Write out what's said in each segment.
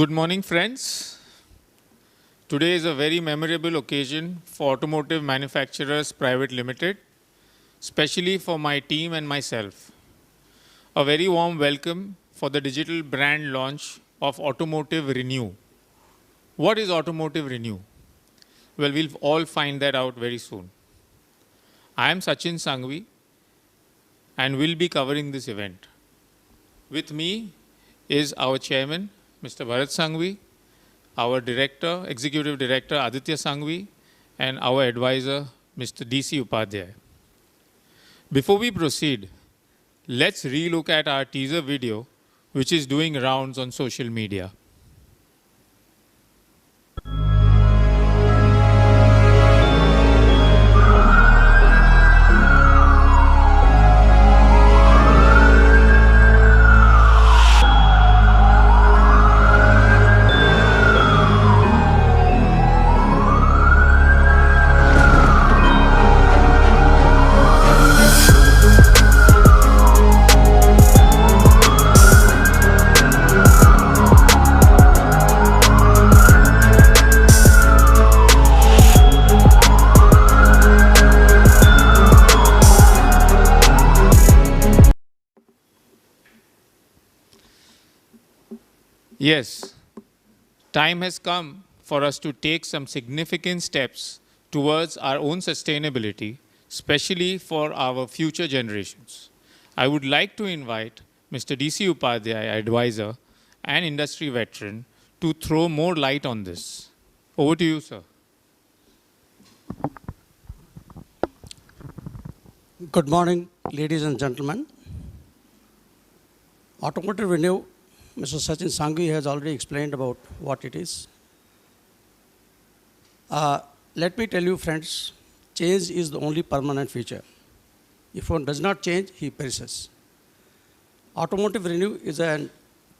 Good morning, friends. Today is a very memorable occasion for Automotive Manufacturers Private Limited, especially for my team and myself. A very warm welcome for the digital brand launch of Automotive Renew. What is Automotive Renew? Well, we'll all find that out very soon. I am Sachin Sanghvi and will be covering this event. With me is our chairman, Mr. Bharat Sanghvi, our director, executive director, Aditya Sanghvi, and our advisor, Mr. DC Upadhyay. Before we proceed, let's relook at our teaser video, which is doing rounds on social media. Yes, time has come for us to take some significant steps towards our own sustainability, especially for our future generations. I would like to invite Mr. DC Upadhyay, advisor and industry veteran, to throw more light on this. Over to you, sir. Good morning, ladies and gentlemen. Automotive Renew, Mr. Sachin Sanghvi has already explained about what it is. Let me tell you, friends, change is the only permanent feature. If one does not change, he perishes. Automotive Renew is a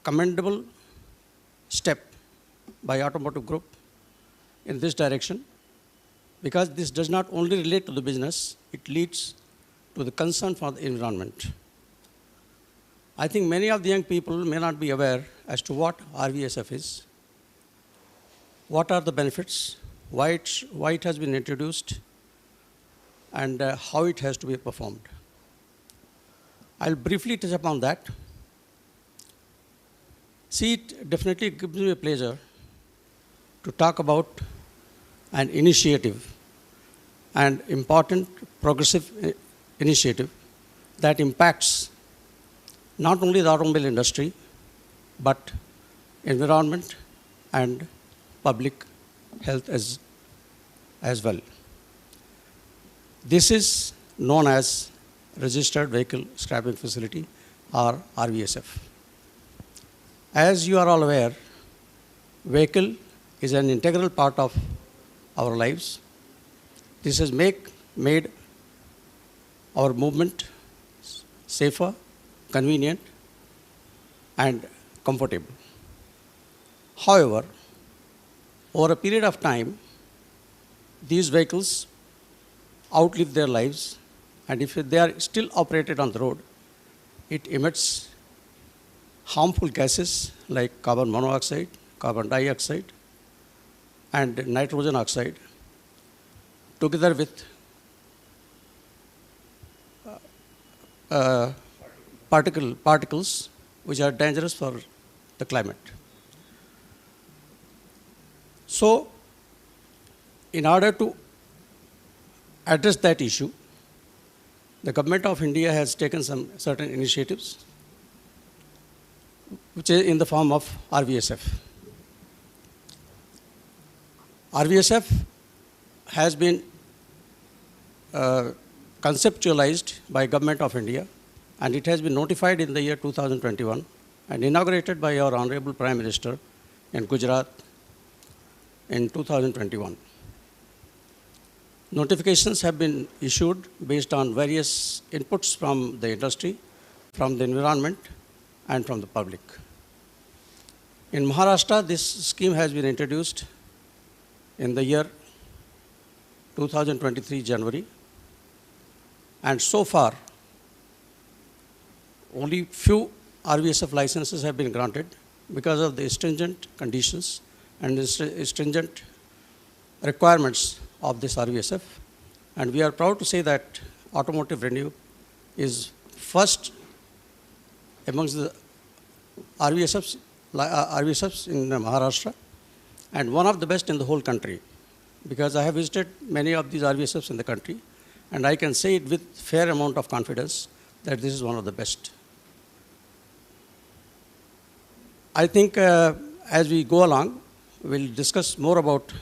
commendable step by Automotive Group in this direction, because this does not only relate to the business, it leads to the concern for the environment. I think many of the young people may not be aware as to what RVSF is, what are the benefits, why it has been introduced, and how it has to be performed. I'll briefly touch upon that. See, it definitely gives me a pleasure to talk about an initiative, an important progressive initiative that impacts not only the automobile industry, but environment and public health as well. This is known as Registered Vehicle Scrapping Facility, or RVSF. As you are all aware, vehicle is an integral part of our lives. This has made our movement safer, convenient, and comfortable. However, over a period of time, these vehicles outlive their lives, and if they are still operated on the road, it emits harmful gases like carbon monoxide, carbon dioxide, and nitrogen oxide, together with particles which are dangerous for the climate. So, in order to address that issue, the government of India has taken some certain initiatives, which is in the form of RVSF. RVSF has been conceptualized by Government of India, and it has been notified in the year 2021 and inaugurated by our Honorable Prime Minister in Gujarat in 2021. Notifications have been issued based on various inputs from the industry, from the environment, and from the public. In Maharashtra, this scheme has been introduced in the year 2023 January, and so far only few RVSF licenses have been granted, because of the stringent conditions and the stringent requirements of this RVSF. And we are proud to say that Automotive Renew is first amongst the RVSFs in Maharashtra and one of the best in the whole country, because I have visited many of these RVSFs in the country, and I can say it with fair amount of confidence that this is one of the best. I think as we go along, we'll discuss more about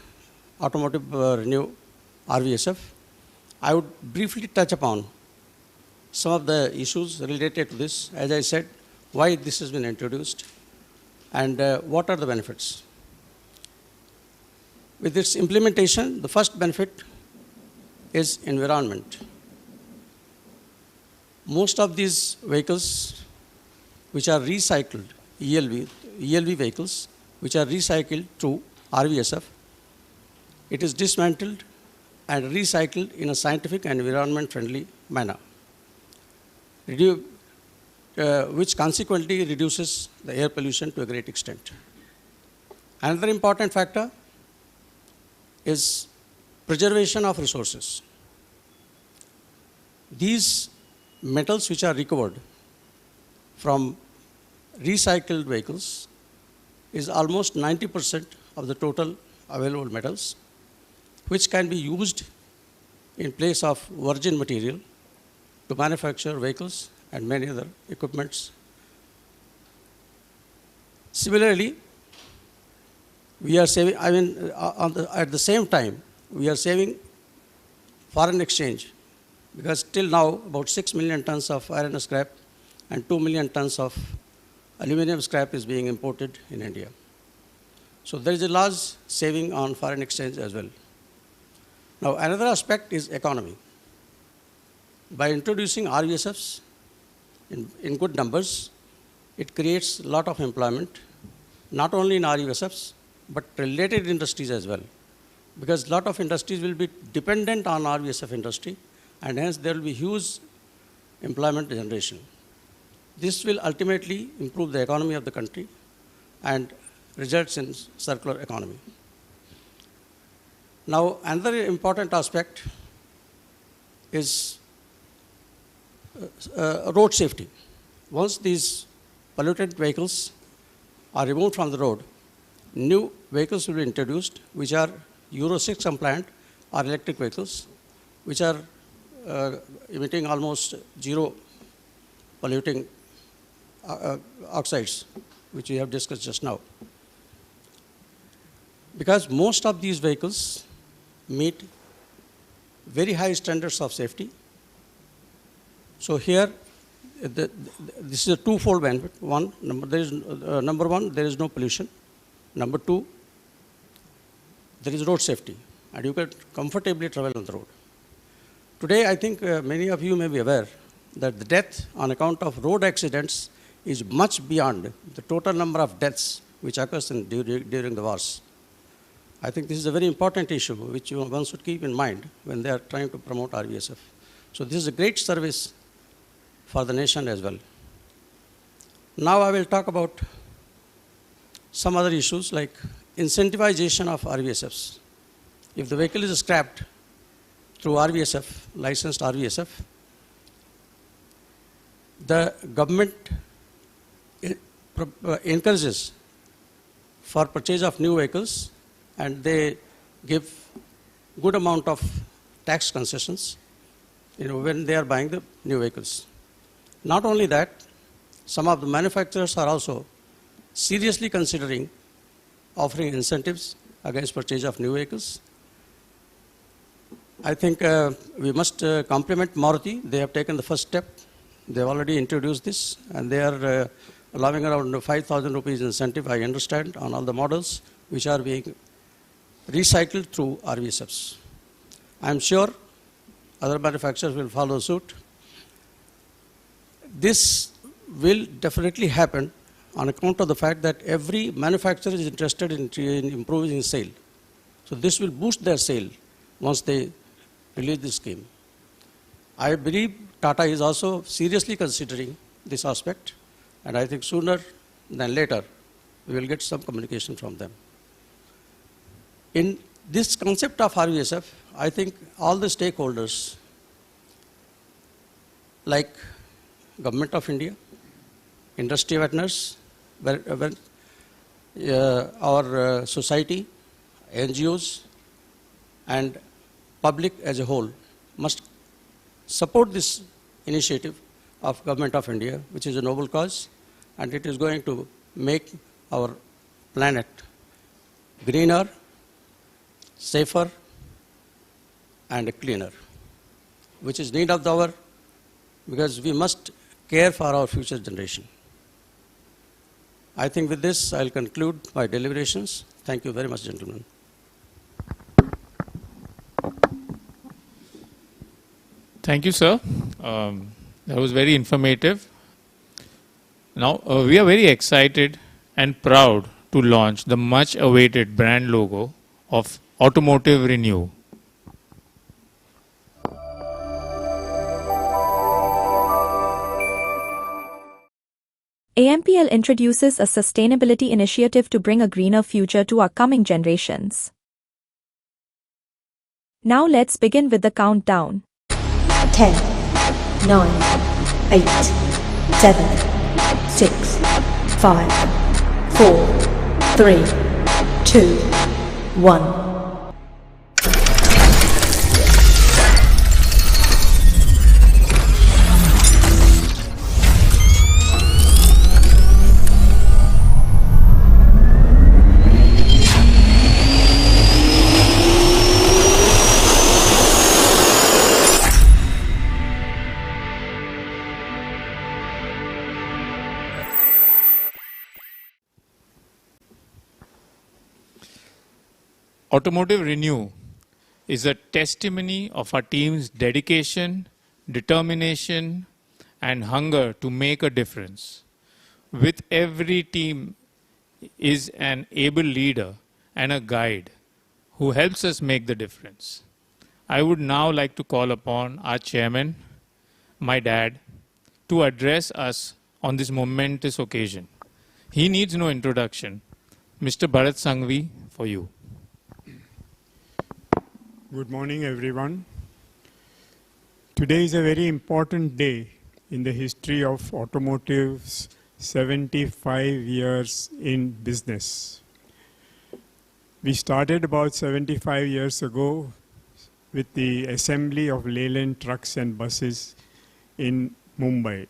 Automotive Renew RVSF. I would briefly touch upon some of the issues related to this. As I said, why this has been introduced and what are the benefits. With its implementation, the first benefit is environment. Most of these vehicles which are recycled, ELV vehicles, which are recycled through RVSF, it is dismantled and recycled in a scientific and environment-friendly manner, which consequently reduces the air pollution to a great extent. Another important factor is preservation of resources. These metals which are recovered from recycled vehicles is almost 90% of the total available metals, which can be used in place of virgin material to manufacture vehicles and many other equipments. Similarly, we are saving, at the same time, we are saving foreign exchange, because till now about 6 million tons of iron scrap and 2 million tons of aluminum scrap is being imported in India. So there is a large saving on foreign exchange as well. Now another aspect is economy. By introducing RVSFs in good numbers, it creates a lot of employment, not only in RVSFs, but related industries as well. Because a lot of industries will be dependent on RVSF industry, and hence there will be huge employment generation. This will ultimately improve the economy of the country and results in circular economy. Now, another important aspect is road safety. Once these pollutant vehicles are removed from the road, new vehicles will be introduced which are Euro 6 compliant or electric vehicles, which are emitting almost zero polluting oxides, which we have discussed just now. Because most of these vehicles meet very high standards of safety. So here, this is a twofold benefit. Number one, there is no pollution. Number two, there is road safety, and you can comfortably travel on the road. Today, I think many of you may be aware that the death on account of road accidents is much beyond the total number of deaths which occurs during the wars. I think this is a very important issue which one should keep in mind when they are trying to promote RVSF. So this is a great service for the nation as well. Now I will talk about some other issues like incentivization of RVSFs. If the vehicle is scrapped through RVSF, licensed RVSF, the government encourages for purchase of new vehicles, and they give good amount of tax concessions when they are buying the new vehicles. Not only that, some of the manufacturers are also seriously considering offering incentives against purchase of new vehicles. I think we must compliment Maruti. They have taken the first step. They have already introduced this, and they are allowing around 5,000 rupees incentive, I understand, on all the models which are being recycled through RVSFs. I am sure other manufacturers will follow suit. This will definitely happen on account of the fact that every manufacturer is interested in improving sale. So this will boost their sale once they release this scheme. I believe Tata is also seriously considering this aspect, and I think sooner than later we will get some communication from them. In this concept of RVSF, I think all the stakeholders, like Government of India, industry partners, our society, NGOs, and public as a whole must support this initiative of Government of India, which is a noble cause, and it is going to make our planet greener, safer, and cleaner, which is need of the hour, because we must care for our future generation. I think with this, I'll conclude my deliberations. Thank you very much, gentlemen. Thank you, sir. That was very informative. Now, we are very excited and proud to launch the much-awaited brand logo of Automotive Renew. AMPL introduces a sustainability initiative to bring a greener future to our coming generations. Now let's begin with the countdown. 10, 9, 8, 7, 6, 5, 4, 3, 2, 1. Automotive Renew is a testimony of our team's dedication, determination, and hunger to make a difference. With every team is an able leader and a guide who helps us make the difference. I would now like to call upon our chairman, my dad, to address us on this momentous occasion. He needs no introduction. Mr. Bharat Sanghvi, for you. Good morning, everyone. Today is a very important day in the history of automotive's 75 years in business. We started about 75 years ago with the assembly of Leyland trucks and buses in Mumbai.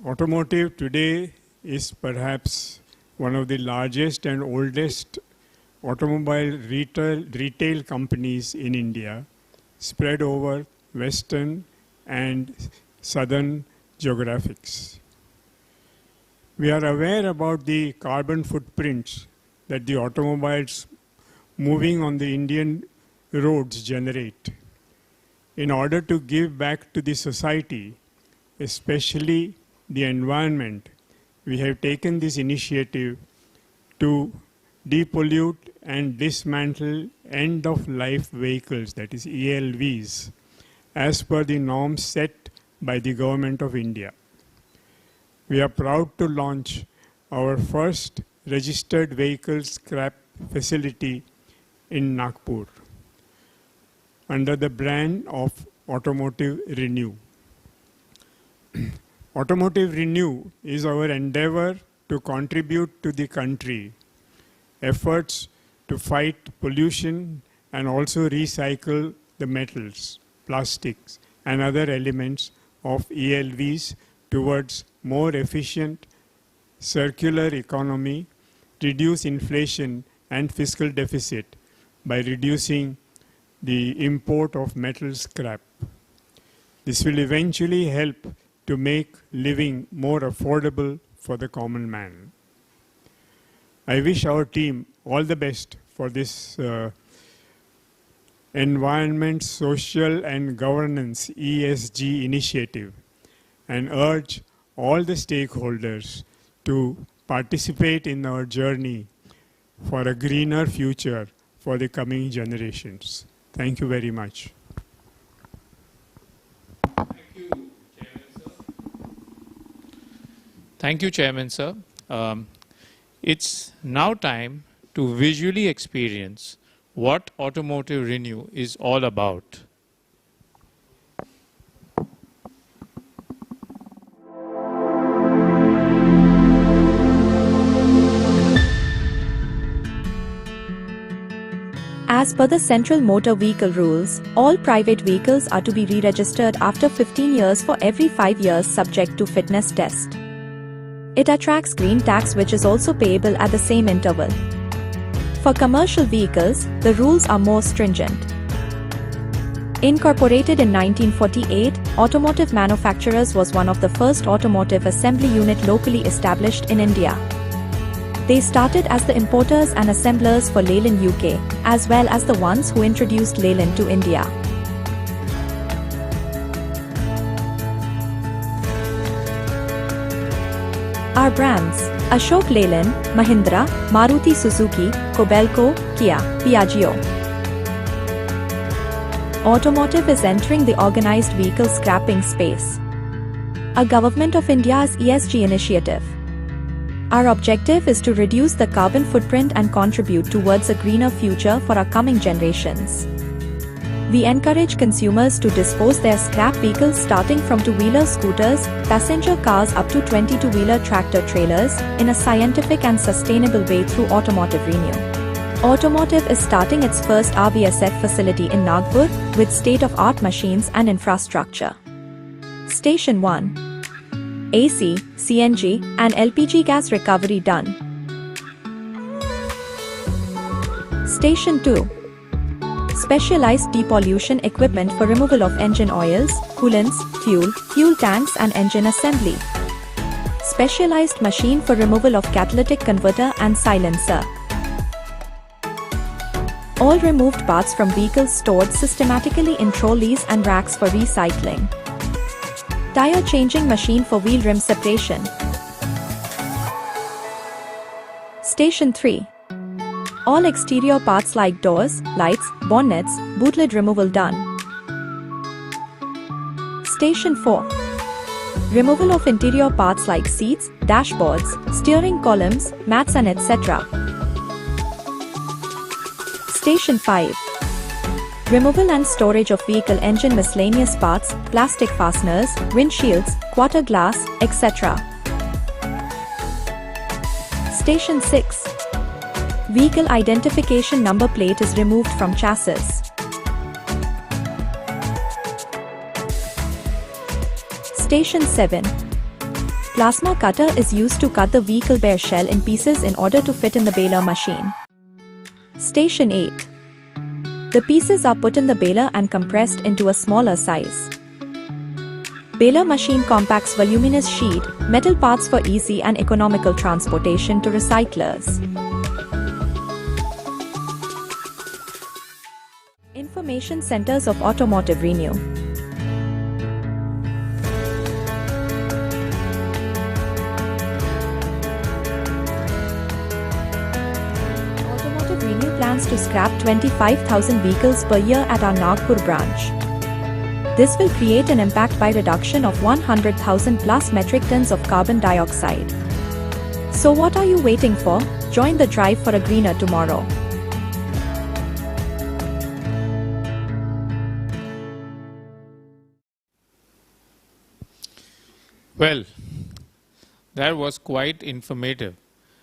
Automotive today is perhaps one of the largest and oldest automobile retail companies in India, spread over western and southern geographics. We are aware about the carbon footprints that the automobiles moving on the Indian roads generate. In order to give back to the society, especially the environment, we have taken this initiative to depollute and dismantle end-of-life vehicles, that is ELVs, as per the norms set by the Government of India. We are proud to launch our first registered vehicle scrap facility in Nagpur under the brand of Automotive Renew. Automotive Renew is our endeavor to contribute to the country efforts to fight pollution and also recycle the metals, plastics, and other elements of ELVs towards more efficient circular economy, reduce inflation and fiscal deficit by reducing the import of metal scrap. This will eventually help to make living more affordable for the common man. I wish our team all the best for this environment, social and governance ESG initiative, and urge all the stakeholders to participate in our journey for a greener future for the coming generations. Thank you very much. Thank you, Chairman, sir. Thank you, Chairman, sir. It's now time to visually experience what Automotive Renew is all about. As per the Central Motor Vehicle rules, all private vehicles are to be re-registered after 15 years for every 5 years subject to fitness test. It attracts green tax which is also payable at the same interval. For commercial vehicles, the rules are more stringent. Incorporated in 1948, Automotive Manufacturers was one of the first automotive assembly unit locally established in India. They started as the importers and assemblers for Leyland UK, as well as the ones who introduced Leyland to India. Our brands: Ashok Leyland, Mahindra, Maruti Suzuki, Kobelco, Kia, Piaggio. Automotive is entering the organized vehicle scrapping space, a Government of India's ESG initiative. Our objective is to reduce the carbon footprint and contribute towards a greener future for our coming generations. We encourage consumers to dispose their scrap vehicles starting from two-wheeler scooters, passenger cars up to 22-wheeler tractor-trailers in a scientific and sustainable way through Automotive Renew. Automotive is starting its first RVSF facility in Nagpur with state-of-art machines and infrastructure. Station 1. AC, CNG, and LPG gas recovery done. Station 2. Specialized depollution equipment for removal of engine oils, coolants, fuel tanks and engine assembly. Specialized machine for removal of catalytic converter and silencer. All removed parts from vehicles stored systematically in trolleys and racks for recycling. Tire changing machine for wheel rim separation. Station 3. All exterior parts like doors, lights, bonnets, bootlid removal done. Station 4. Removal of interior parts like seats, dashboards, steering columns, mats and etc. Station 5. Removal and storage of vehicle engine miscellaneous parts, plastic fasteners, windshields, quarter glass, etc. Station 6. Vehicle identification number plate is removed from chassis. Station 7. Plasma cutter is used to cut the vehicle bare shell in pieces in order to fit in the baler machine. Station 8. The pieces are put in the baler and compressed into a smaller size. Baler machine compacts voluminous sheet, metal parts for easy and economical transportation to recyclers. Information Centers of Automotive Renew. Automotive Renew plans to scrap 25,000 vehicles per year at our Nagpur branch. This will create an impact by reduction of 100,000 plus metric tons of carbon dioxide. So what are you waiting for? Join the drive for a greener tomorrow. Well, that was quite informative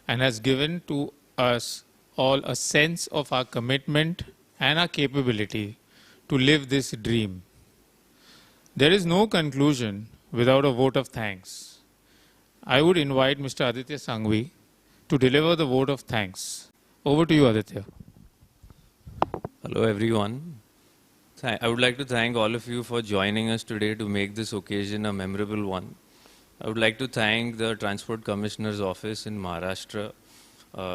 and has given to us all a sense of our commitment and our capability to live this dream. There is no conclusion without a vote of thanks. I would invite Mr. Aditya Sanghvi to deliver the vote of thanks. Over to you, Aditya. Hello, everyone. I would like to thank all of you for joining us today to make this occasion a memorable one. I would like to thank the Transport Commissioner's Office in Maharashtra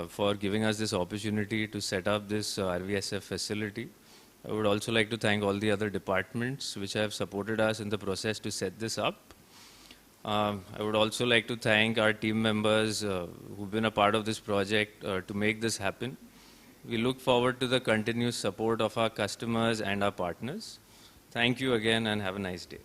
for giving us this opportunity to set up this RVSF facility. I would also like to thank all the other departments which have supported us in the process to set this up. I would also like to thank our team members who've been a part of this project to make this happen. We look forward to the continuous support of our customers and our partners. Thank you again and have a nice day.